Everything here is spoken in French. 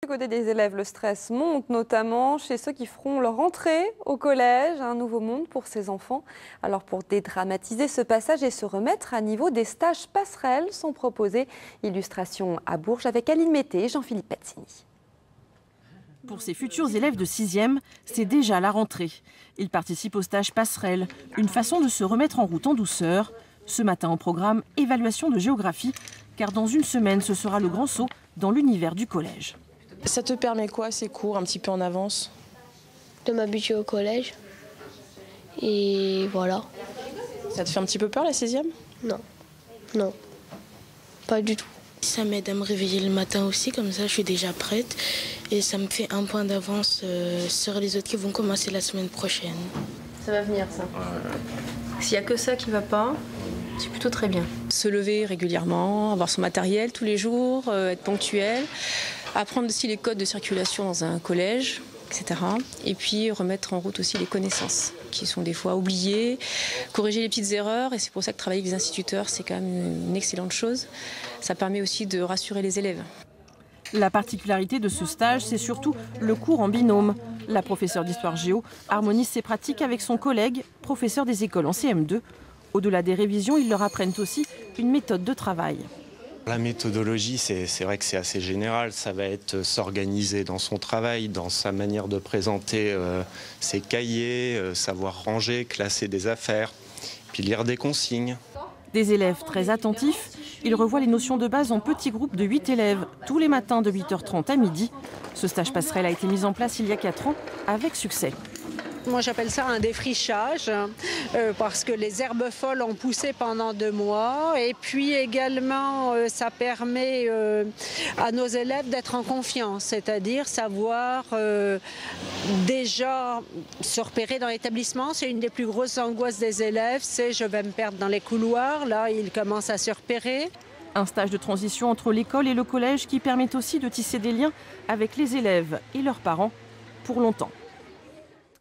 Du côté des élèves, le stress monte notamment chez ceux qui feront leur entrée au collège, un nouveau monde pour ces enfants. Alors pour dédramatiser ce passage et se remettre à niveau, des stages passerelles sont proposés. Illustration à Bourges avec Aline Mété et Jean-Philippe Pazzini. Pour ces futurs élèves de 6e, c'est déjà la rentrée. Ils participent au stage passerelle, une façon de se remettre en route en douceur. Ce matin au programme, évaluation de géographie, car dans une semaine, ce sera le grand saut dans l'univers du collège. Ça te permet quoi ces cours un petit peu en avance? De m'habituer au collège. Et voilà. Ça te fait un petit peu peur la 6e? Non, non, pas du tout. Ça m'aide à me réveiller le matin aussi, comme ça je suis déjà prête. Et ça me fait un point d'avance sur les autres qui vont commencer la semaine prochaine. Ça va venir ça. S'il n'y a que ça qui ne va pas, c'est plutôt très bien. Se lever régulièrement, avoir son matériel tous les jours, être ponctuel. Apprendre aussi les codes de circulation dans un collège, etc. Et puis remettre en route aussi les connaissances qui sont des fois oubliées, corriger les petites erreurs. Et c'est pour ça que travailler avec les instituteurs, c'est quand même une excellente chose. Ça permet aussi de rassurer les élèves. La particularité de ce stage, c'est surtout le cours en binôme. La professeure d'histoire géo harmonise ses pratiques avec son collègue, professeur des écoles en CM2. Au-delà des révisions, ils leur apprennent aussi une méthode de travail. La méthodologie, c'est vrai que c'est assez général. Ça va être s'organiser dans son travail, dans sa manière de présenter ses cahiers, savoir ranger, classer des affaires, puis lire des consignes. Des élèves très attentifs, ils revoient les notions de base en petits groupes de 8 élèves, tous les matins de 8h30 à midi. Ce stage passerelle a été mis en place il y a 4 ans, avec succès. Moi j'appelle ça un défrichage parce que les herbes folles ont poussé pendant 2 mois et puis également ça permet à nos élèves d'être en confiance, c'est-à-dire savoir déjà se repérer dans l'établissement. C'est une des plus grosses angoisses des élèves, c'est je vais me perdre dans les couloirs. Là ils commencent à se repérer. Un stage de transition entre l'école et le collège qui permet aussi de tisser des liens avec les élèves et leurs parents pour longtemps.